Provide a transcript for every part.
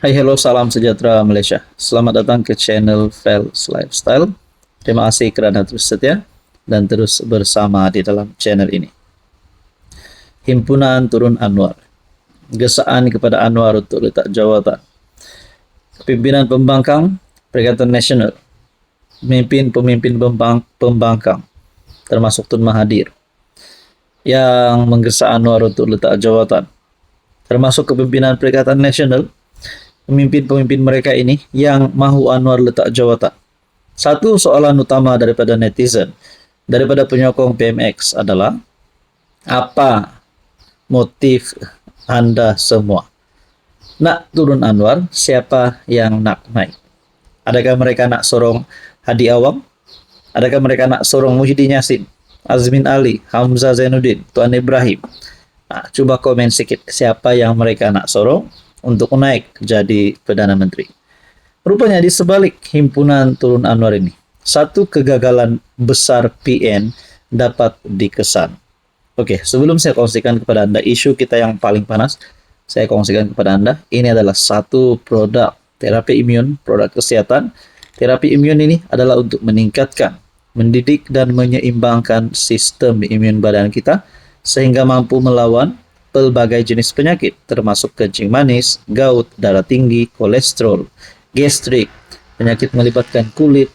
Hai, hello, salam sejahtera Malaysia. Selamat datang ke channel Fels Lifestyle. Terima kasih kerana terus setia dan terus bersama di dalam channel ini. Himpunan Turun Anwar. Gesaan kepada Anwar untuk letak jawatan. Pimpinan Pembangkang Perikatan Nasional. Pemimpin Pembangkang termasuk Tun Mahathir yang menggesa Anwar untuk letak jawatan. Termasuk kepimpinan Perikatan Nasional, pemimpin-pemimpin mereka ini yang mahu Anwar letak jawatan. Satu soalan utama daripada netizen, daripada penyokong PMX adalah, apa motif anda semua? Nak turun Anwar, siapa yang nak naik? Adakah mereka nak sorong Hadi Awam? Adakah mereka nak sorong Muhyiddin Yassin, Azmin Ali, Hamzah Zainuddin, Tuan Ibrahim? Nah, coba komen sikit siapa yang mereka nak sorong untuk naik jadi Perdana Menteri. Rupanya di sebalik himpunan Turun Anwar ini, satu kegagalan besar PN dapat dikesan. Oke, sebelum saya kongsikan kepada Anda isu kita yang paling panas, saya kongsikan kepada Anda, ini adalah satu produk terapi imun, produk kesehatan. Terapi imun ini adalah untuk meningkatkan, mendidik dan menyeimbangkan sistem imun badan kita sehingga mampu melawan pelbagai jenis penyakit termasuk kencing manis, gout, darah tinggi, kolesterol, gastrik, penyakit melibatkan kulit,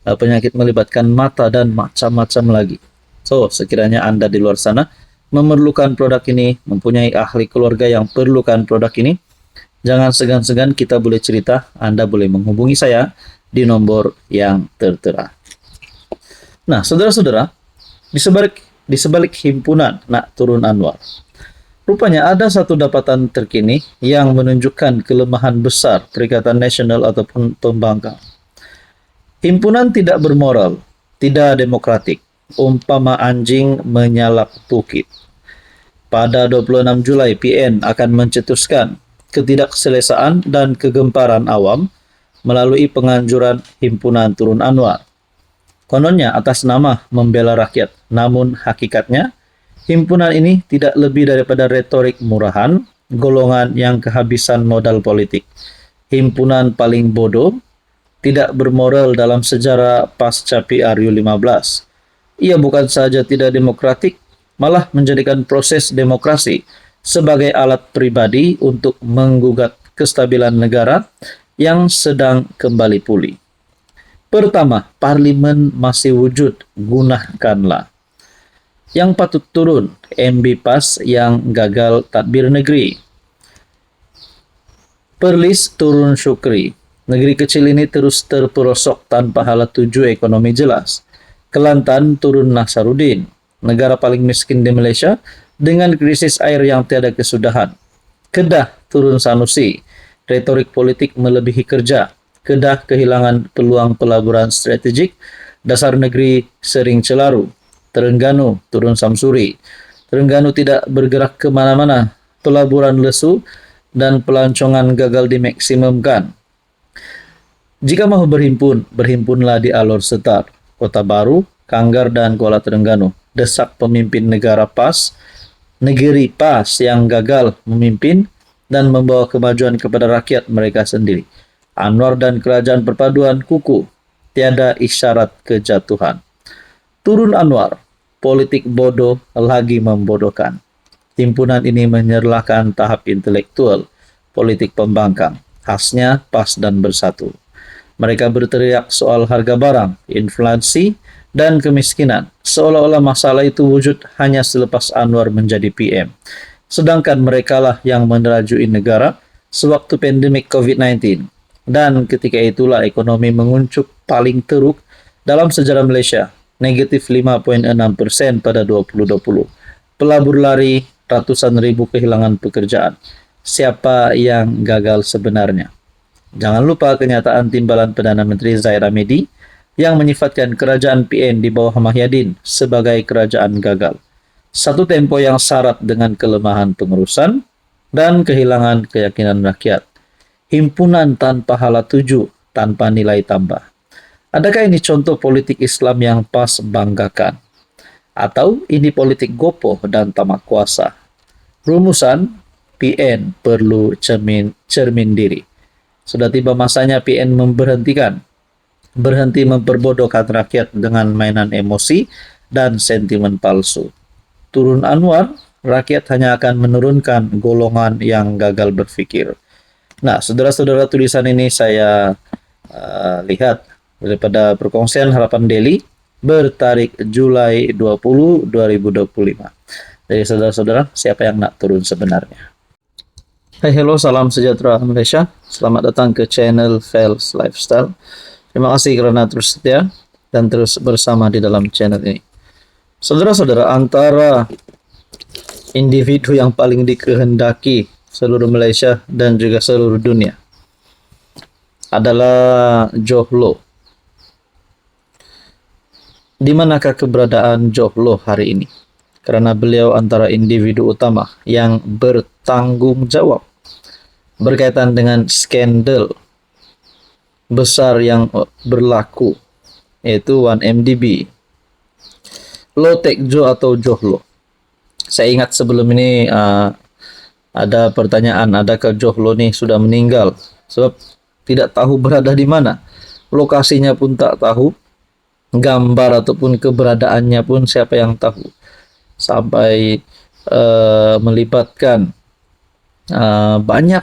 penyakit melibatkan mata dan macam-macam lagi. So, sekiranya Anda di luar sana memerlukan produk ini, mempunyai ahli keluarga yang perlukan produk ini, jangan segan-segan, kita boleh cerita, Anda boleh menghubungi saya di nomor yang tertera. Nah, saudara-saudara, di sebalik himpunan Nak Turun Anwar, rupanya ada satu dapatan terkini yang menunjukkan kelemahan besar Perikatan Nasional ataupun Pembangkang. Himpunan tidak bermoral, tidak demokratik, umpama anjing menyalak bukit. Pada 26 Julai, PN akan mencetuskan ketidakselesaan dan kegemparan awam melalui penganjuran Himpunan Turun Anwar. Kononnya atas nama membela rakyat, namun hakikatnya himpunan ini tidak lebih daripada retorik murahan, golongan yang kehabisan modal politik. Himpunan paling bodoh, tidak bermoral dalam sejarah pasca PRU 15. Ia bukan saja tidak demokratik, malah menjadikan proses demokrasi sebagai alat pribadi untuk menggugat kestabilan negara yang sedang kembali pulih. Pertama, parlimen masih wujud, gunakanlah. Yang patut turun, MB PAS yang gagal tadbir negeri. Perlis turun Syukri. Negeri kecil ini terus terperosok tanpa hala tuju ekonomi jelas. Kelantan turun Nasaruddin, negara paling miskin di Malaysia dengan krisis air yang tiada kesudahan. Kedah turun Sanusi, retorik politik melebihi kerja. Kedah kehilangan peluang pelaburan strategik, dasar negeri sering celaru. Terengganu turun Samsuri. Terengganu tidak bergerak ke mana-mana, pelaburan lesu dan pelancongan gagal dimaksimumkan. Jika mahu berhimpun, berhimpunlah di Alor Setar, Kota Baru, Kanggar dan Kuala Terengganu. Desak pemimpin negara PAS, negeri PAS yang gagal memimpin dan membawa kemajuan kepada rakyat mereka sendiri. Anwar dan kerajaan perpaduan kuku, tiada isyarat kejatuhan. Turun Anwar, politik bodoh lagi membodohkan. Himpunan ini menyerlahkan tahap intelektual, politik pembangkang, khasnya PAS dan bersatu. Mereka berteriak soal harga barang, inflasi, dan kemiskinan, seolah-olah masalah itu wujud hanya selepas Anwar menjadi PM. Sedangkan merekalah yang menerajui negara sewaktu pandemik COVID-19. Dan ketika itulah ekonomi menguncup paling teruk dalam sejarah Malaysia, negatif 5.6% pada 2020. Pelabur lari, ratusan ribu kehilangan pekerjaan. Siapa yang gagal sebenarnya? Jangan lupa kenyataan timbalan Perdana Menteri Zahid Hamidi yang menyifatkan kerajaan PN di bawah Muhyiddin sebagai kerajaan gagal. Satu tempo yang syarat dengan kelemahan pengurusan dan kehilangan keyakinan rakyat. Himpunan tanpa hala tuju, tanpa nilai tambah. Adakah ini contoh politik Islam yang PAS banggakan? Atau ini politik gopoh dan tamak kuasa? Rumusan, PN perlu cermin diri. Sudah tiba masanya PN berhenti memperbodohkan rakyat dengan mainan emosi dan sentimen palsu. Turun Anwar, rakyat hanya akan menurunkan golongan yang gagal berpikir. Nah, saudara-saudara, tulisan ini saya lihat daripada perkongsian Harapan Daily bertarik Julai 20, 2025. Jadi saudara-saudara, siapa yang nak turun sebenarnya? Hai, hello, salam sejahtera Malaysia. Selamat datang ke channel Fels Lifestyle. Terima kasih karena terus setia dan terus bersama di dalam channel ini. Saudara-saudara, antara individu yang paling dikehendaki seluruh Malaysia dan juga seluruh dunia adalah Johlo. Di manakah keberadaan Johlo hari ini? Karena beliau antara individu utama yang bertanggung jawab berkaitan dengan skandal besar yang berlaku, yaitu 1MDB, Low Tech Joe atau Johlo. Saya ingat sebelum ini ada pertanyaan, adakah Johlo nih sudah meninggal? Sebab tidak tahu berada di mana, lokasinya pun tak tahu, gambar ataupun keberadaannya pun siapa yang tahu, sampai melibatkan banyak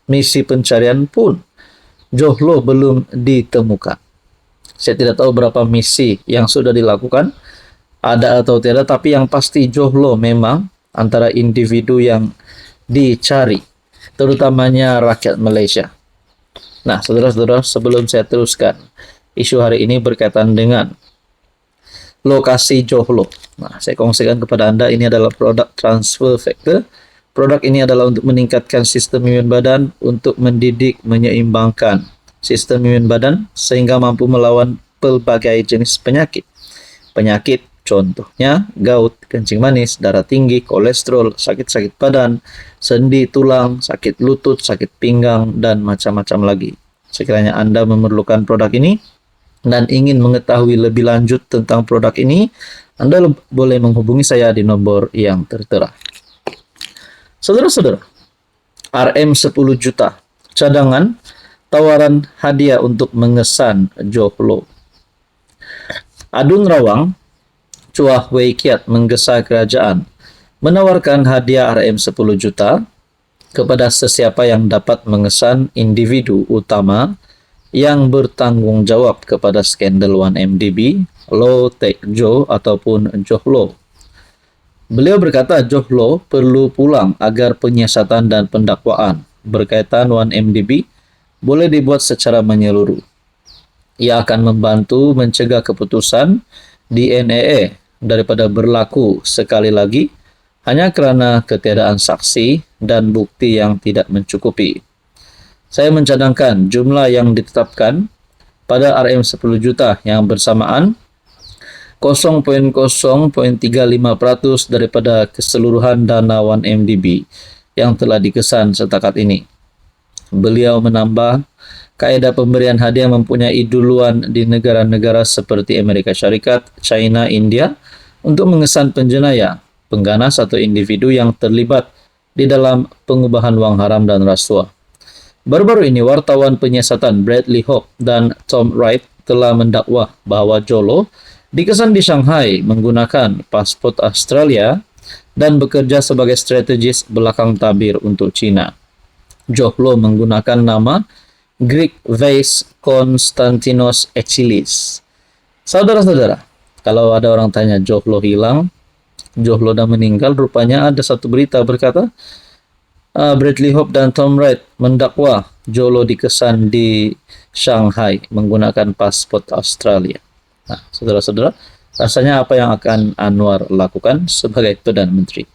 misi pencarian pun Johlo belum ditemukan. Saya tidak tahu berapa misi yang sudah dilakukan, ada atau tidak, tapi yang pasti Johlo memang antara individu yang dicari, terutamanya rakyat Malaysia. Nah, saudara-saudara, sebelum saya teruskan, isu hari ini berkaitan dengan lokasi Johlo. Nah, saya kongsikan kepada Anda, ini adalah produk transfer factor. Produk ini adalah untuk meningkatkan sistem imun badan, untuk mendidik, menyeimbangkan sistem imun badan sehingga mampu melawan pelbagai jenis penyakit. Penyakit contohnya gout, kencing manis, darah tinggi, kolesterol, sakit-sakit badan, sendi tulang, sakit lutut, sakit pinggang, dan macam-macam lagi. Sekiranya Anda memerlukan produk ini dan ingin mengetahui lebih lanjut tentang produk ini, Anda boleh menghubungi saya di nomor yang tertera. Saudara-saudara, RM 10 juta, cadangan, tawaran hadiah untuk mengesan Johlo. Adun Rawang, Cuah Wei Kiat menggesa kerajaan, menawarkan hadiah RM 10 juta kepada sesiapa yang dapat mengesan individu utama yang bertanggung jawab kepada skandal 1MDB, Low Tech Joe ataupun Johlo. Beliau berkata Johlo perlu pulang agar penyiasatan dan pendakwaan berkaitan 1MDB boleh dibuat secara menyeluruh. Ia akan membantu mencegah keputusan DNAA daripada berlaku sekali lagi hanya kerana ketiadaan saksi dan bukti yang tidak mencukupi. Saya mencadangkan jumlah yang ditetapkan pada RM 10 juta yang bersamaan 0.035% daripada keseluruhan dana 1MDB yang telah dikesan setakat ini. Beliau menambah, kaedah pemberian hadiah mempunyai duluan di negara-negara seperti Amerika Syarikat, China, India untuk mengesan penjenayah, pengganas atau individu yang terlibat di dalam pengubahan wang haram dan rasuah. Baru-baru ini, wartawan penyiasatan Bradley Hope dan Tom Wright telah mendakwa bahawa Johlo dikesan di Shanghai menggunakan pasport Australia dan bekerja sebagai strategis belakang tabir untuk China. Johlo menggunakan nama Greek Vase Konstantinos Echilis. Saudara-saudara, kalau ada orang tanya Johlo hilang, Johlo dah meninggal, rupanya ada satu berita berkata Bradley Hope dan Tom Wright mendakwa Johlo dikesan di Shanghai menggunakan pasport Australia. Nah, saudara-saudara, rasanya apa yang akan Anwar lakukan sebagai Perdana Menteri?